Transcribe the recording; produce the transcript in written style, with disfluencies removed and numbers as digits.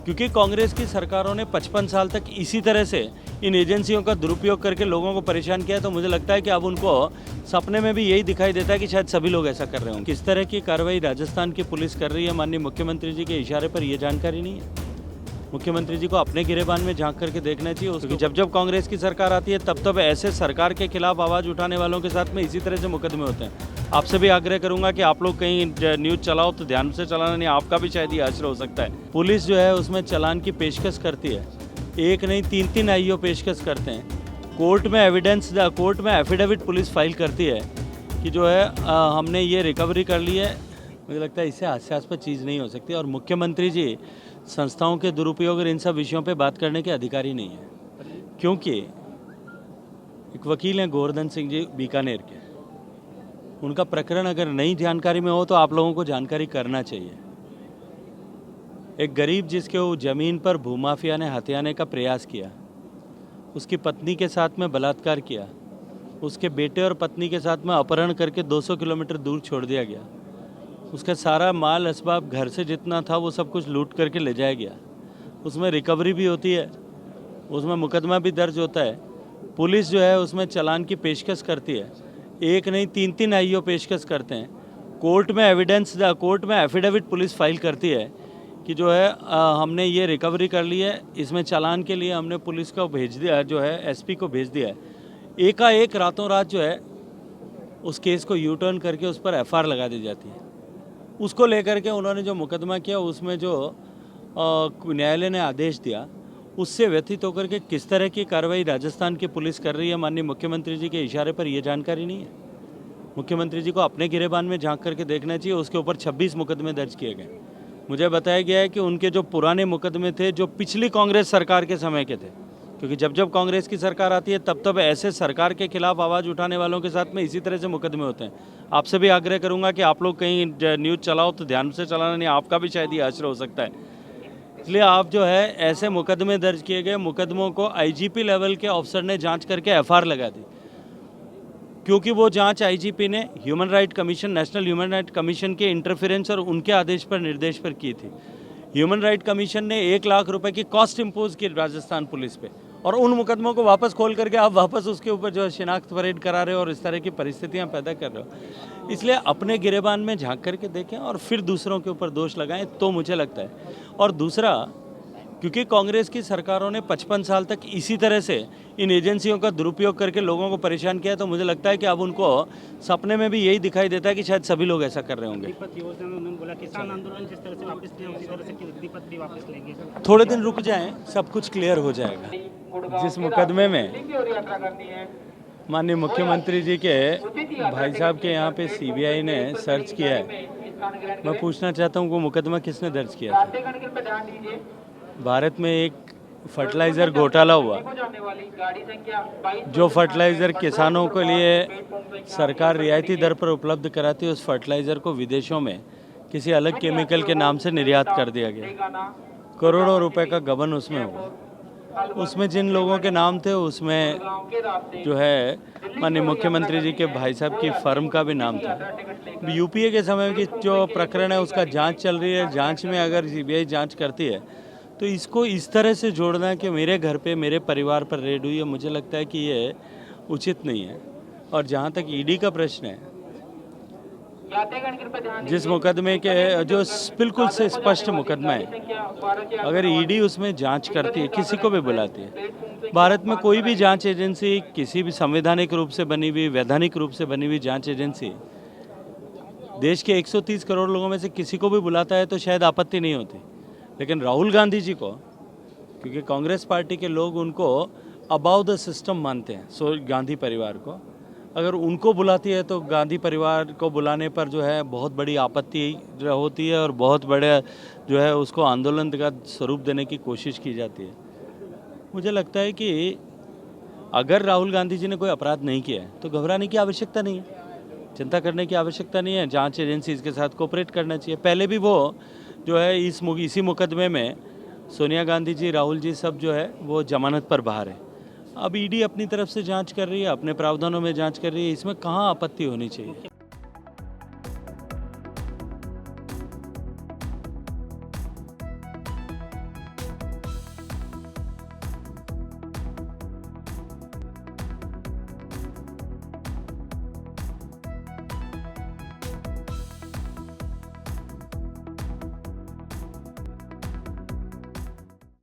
क्योंकि कांग्रेस की सरकारों ने 55 साल तक इसी तरह से इन एजेंसियों का दुरुपयोग करके लोगों को परेशान किया है, तो मुझे लगता है कि अब उनको सपने में भी यही दिखाई देता है कि शायद सभी लोग ऐसा कर रहे होंगे। किस तरह की कार्रवाई राजस्थान की पुलिस कर रही है माननीय मुख्यमंत्री जी के इशारे पर, ये जानकारी नहीं है। मुख्यमंत्री जी को अपने गिरेबान में झांक करके देखना चाहिए। क्योंकि जब जब कांग्रेस की सरकार आती है तब ऐसे सरकार के खिलाफ आवाज़ उठाने वालों के साथ में इसी तरह से मुकदमे होते हैं। आपसे भी आग्रह करूंगा कि आप लोग कहीं न्यूज़ चलाओ तो ध्यान से चलाना, नहीं आपका भी शायद ये आश्रय हो सकता है। पुलिस जो है उसमें चालान की पेशकश करती है, एक नहीं 3-3 आईओ पेशकश करते हैं। कोर्ट में एफिडेविट पुलिस फाइल करती है कि जो है हमने ये रिकवरी कर ली है। मुझे लगता है इससे हास्यास्पद चीज़ नहीं हो सकती। और मुख्यमंत्री जी संस्थाओं के दुरुपयोग और इन सब विषयों पे बात करने के अधिकारी नहीं है, क्योंकि एक वकील हैं गोवर्धन सिंह जी बीकानेर के, उनका प्रकरण अगर नई जानकारी में हो तो आप लोगों को जानकारी करना चाहिए। एक गरीब जिसके वो ज़मीन पर भूमाफिया ने हथियाने का प्रयास किया, उसकी पत्नी के साथ में बलात्कार किया, उसके बेटे और पत्नी के साथ में अपहरण करके 200 किलोमीटर दूर छोड़ दिया गया, उसका सारा माल असबाब घर से जितना था वो सब कुछ लूट करके ले जाया गया। उसमें रिकवरी भी होती है, उसमें मुकदमा भी दर्ज होता है। पुलिस जो है उसमें चालान की पेशकश करती है, एक नहीं 3-3 आईओ पेशकश करते हैं। कोर्ट में एफिडेविट पुलिस फाइल करती है कि जो है हमने ये रिकवरी कर ली है। इसमें चालान के लिए हमने पुलिस को भेज दिया, जो है एसपी को भेज दिया है। एकाएक रातों रात जो है उस केस को यू टर्न करके उस पर एफआईआर लगा दी जाती है। उसको लेकर के उन्होंने जो मुकदमा किया उसमें जो न्यायालय ने आदेश दिया उससे व्यथित होकर के किस तरह की कार्रवाई राजस्थान की पुलिस कर रही है माननीय मुख्यमंत्री जी के इशारे पर, ये जानकारी नहीं है। मुख्यमंत्री जी को अपने गिरेबान में झांक करके देखना चाहिए। उसके ऊपर 26 मुकदमे दर्ज किए गए। मुझे बताया गया है कि उनके जो पुराने मुकदमे थे जो पिछली कांग्रेस सरकार के समय के थे, क्योंकि जब जब कांग्रेस की सरकार आती है तब ऐसे सरकार के खिलाफ आवाज़ उठाने वालों के साथ में इसी तरह से मुकदमे होते हैं। आपसे भी आग्रह करूंगा कि आप लोग कहीं न्यूज़ चलाओ तो ध्यान से चलाना, नहीं आपका भी शायद ये आश्रय हो सकता है। इसलिए आप जो है ऐसे मुकदमे दर्ज किए गए मुकदमों को आईजीपी लेवल के ऑफिसर ने जांच करके एफआईआर लगा दी, क्योंकि वो जांच आईजीपी ने नेशनल ह्यूमन राइट कमीशन के इंटरफेरेंस और उनके आदेश पर निर्देश पर की थी। ह्यूमन राइट कमीशन ने 1 लाख रुपए की कॉस्ट इम्पोज की राजस्थान पुलिस पे, और उन मुकदमों को वापस खोल करके आप वापस उसके ऊपर जो है शिनाख्त परेड करा रहे हो और इस तरह की परिस्थितियां पैदा कर रहे हो। इसलिए अपने गिरेबान में झांक करके देखें और फिर दूसरों के ऊपर दोष लगाएं, तो मुझे लगता है। और दूसरा, क्योंकि कांग्रेस की सरकारों ने 55 साल तक इसी तरह से इन एजेंसियों का दुरुपयोग करके लोगों को परेशान किया है, तो मुझे लगता है कि अब उनको सपने में भी यही दिखाई देता है कि शायद सभी लोग ऐसा कर रहे होंगे। दीपक योजना में उन्होंने बोला किसान आंदोलन जिस तरह से वापस लिया उसी तरह से दीपक भी वापस लेंगे। थोड़े दिन रुक जाएं, सब कुछ क्लियर हो जाएगा। जिस मुकदमे में माननीय मुख्यमंत्री जी के भाई साहब के यहाँ पे सीबीआई ने सर्च किया है, मैं पूछना चाहता हूँ वो मुकदमा किसने दर्ज किया था? भारत में एक फर्टिलाइज़र घोटाला हुआ, जो फर्टिलाइज़र किसानों के लिए सरकार रियायती दर पर उपलब्ध कराती है, उस फर्टिलाइज़र को विदेशों में किसी अलग केमिकल के नाम से निर्यात कर दिया गया। करोड़ों रुपए का गबन उसमें हुआ। उसमें जिन लोगों के नाम थे उसमें जो है माननीय मुख्यमंत्री जी के भाई साहब की फर्म का भी नाम था। यूपीए के समय की जो प्रकरण है उसका जांच चल रही है। जांच में अगर सीबीआई जांच करती है तो इसको इस तरह से जोड़ना कि मेरे घर पे मेरे परिवार पर रेड हुई है, मुझे लगता है कि ये उचित नहीं है। और जहाँ तक ईडी का प्रश्न है, जिस मुकदमे के जो बिल्कुल से स्पष्ट मुकदमा है, अगर ईडी उसमें जांच करती है, किसी को भी बुलाती है, भारत में कोई भी जांच एजेंसी किसी भी संवैधानिक रूप से बनी हुई, वैधानिक रूप से बनी हुई जांच एजेंसी देश के 130 करोड़ लोगों में से किसी को भी बुलाता है तो शायद आपत्ति नहीं होती। लेकिन राहुल गांधी जी को, क्योंकि कांग्रेस पार्टी के लोग उनको अबाउ द सिस्टम मानते हैं, सो गांधी परिवार को अगर उनको बुलाती है तो गांधी परिवार को बुलाने पर जो है बहुत बड़ी आपत्ति होती है और बहुत बड़े जो है उसको आंदोलन का स्वरूप देने की कोशिश की जाती है। मुझे लगता है कि अगर राहुल गांधी जी ने कोई अपराध नहीं किया है तो घबराने की आवश्यकता नहीं है, चिंता करने की आवश्यकता नहीं है। जांच एजेंसी इसके साथ कोऑपरेट करना चाहिए। पहले भी वो जो है इसी मुकदमे में सोनिया गांधी जी, राहुल जी सब जो है वो जमानत पर बाहर है। अब ईडी अपनी तरफ से जांच कर रही है, अपने प्रावधानों में जांच कर रही है, इसमें कहाँ आपत्ति होनी चाहिए।